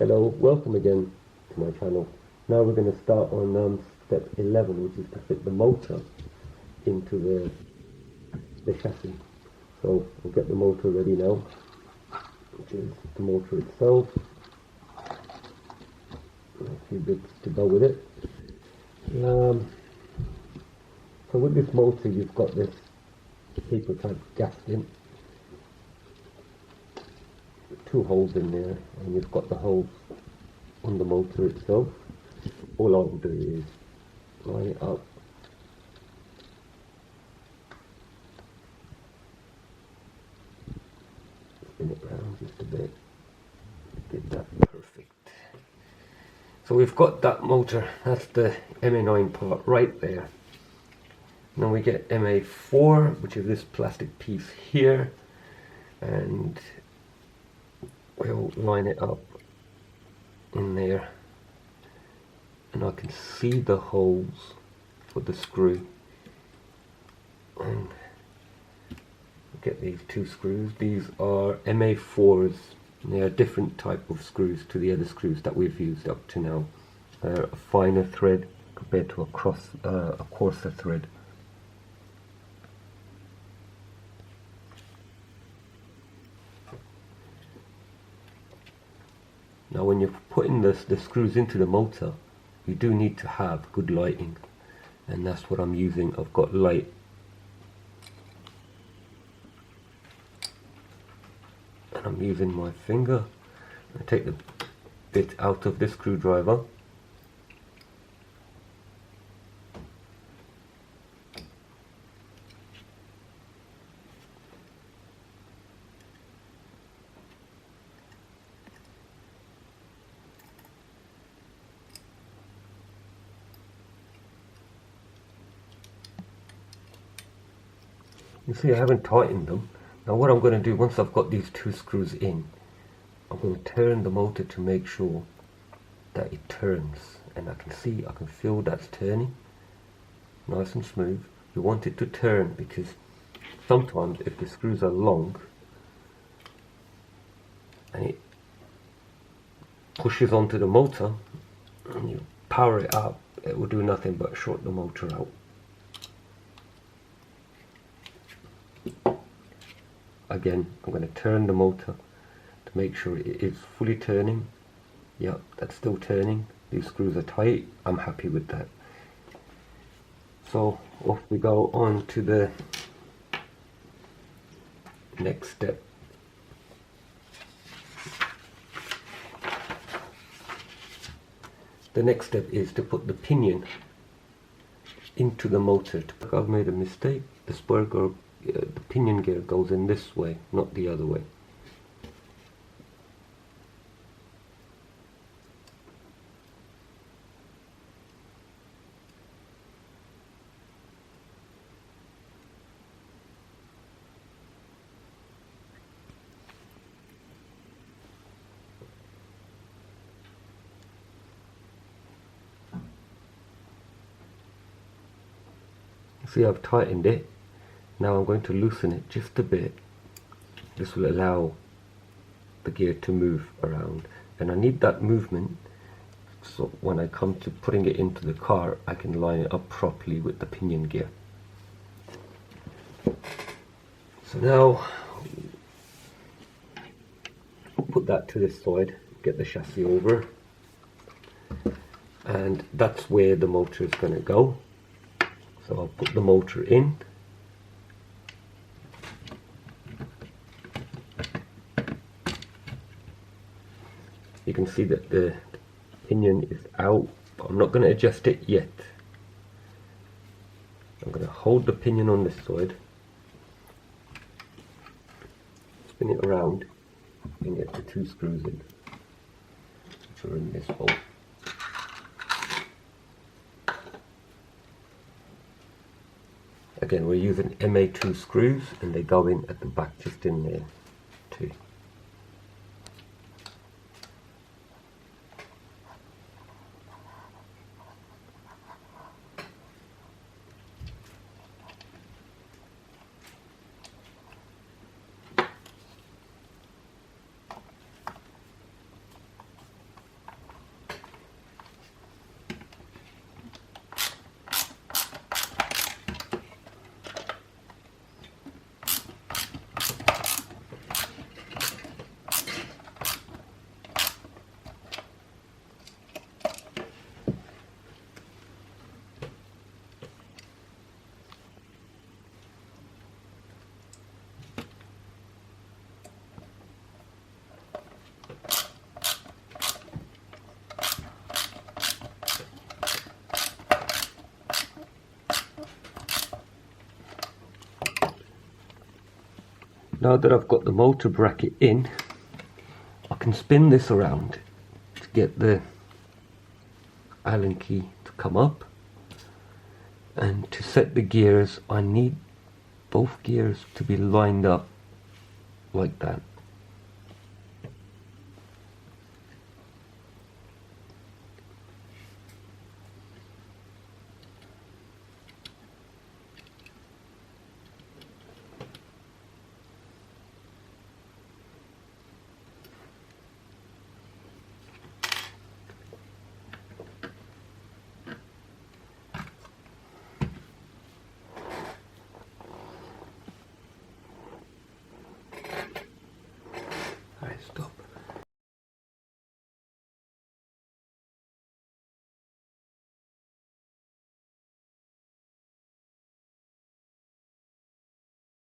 Hello, welcome again to my channel. Now we're going to start on step 11, which is to fit the motor into the chassis. So we'll get the motor ready now, which is the motor itself. A few bits to go with it. So with this motor you've got this paper type gasket, two holes in there, and you've got the holes on the motor itself. All I'll do is line it up, spin it around just a bit, get that perfect. So we've got that motor, that's the MA9 part right there. Then we get MA4, which is this plastic piece here, and we'll line it up in there, and I can see the holes for the screw, and get these two screws. These are MA4s, and they are a different type of screws to the other screws that we've used up to now. They're a finer thread compared to a coarser thread. Now when you're putting the screws into the motor, you do need to have good lighting, and that's what I'm using. I've got light, and I'm using my finger. I take the bit out of the screwdriver, you see I haven't tightened them. Now what I'm going to do, once I've got these two screws in, I'm going to turn the motor to make sure that it turns, and I can feel that's turning nice and smooth. You want it to turn because sometimes if the screws are long and it pushes onto the motor and you power it up, it will do nothing but short the motor out. Again, I'm going to turn the motor to make sure it is fully turning. Yep, that's still turning. These screws are tight. I'm happy with that. So off we go on to the next step. The next step is to put the pinion into the motor. I've made a mistake. The pinion gear goes in this way, not the other way. See, I've tightened it. Now I'm going to loosen it just a bit. This will allow the gear to move around, and I need that movement so when I come to putting it into the car I can line it up properly with the pinion gear. So now I'll put that to this side, get the chassis over, and that's where the motor is going to go. So I'll put the motor in. You can see that the pinion is out, but I'm not going to adjust it yet. I'm going to hold the pinion on this side, spin it around, and get the two screws in, which are in this hole. Again, we're using MA2 screws, and they go in at the back, just in there too. now that I've got the motor bracket in, I can spin this around to get the Allen key to come up, and to set the gears I need both gears to be lined up like that. Alright, stop.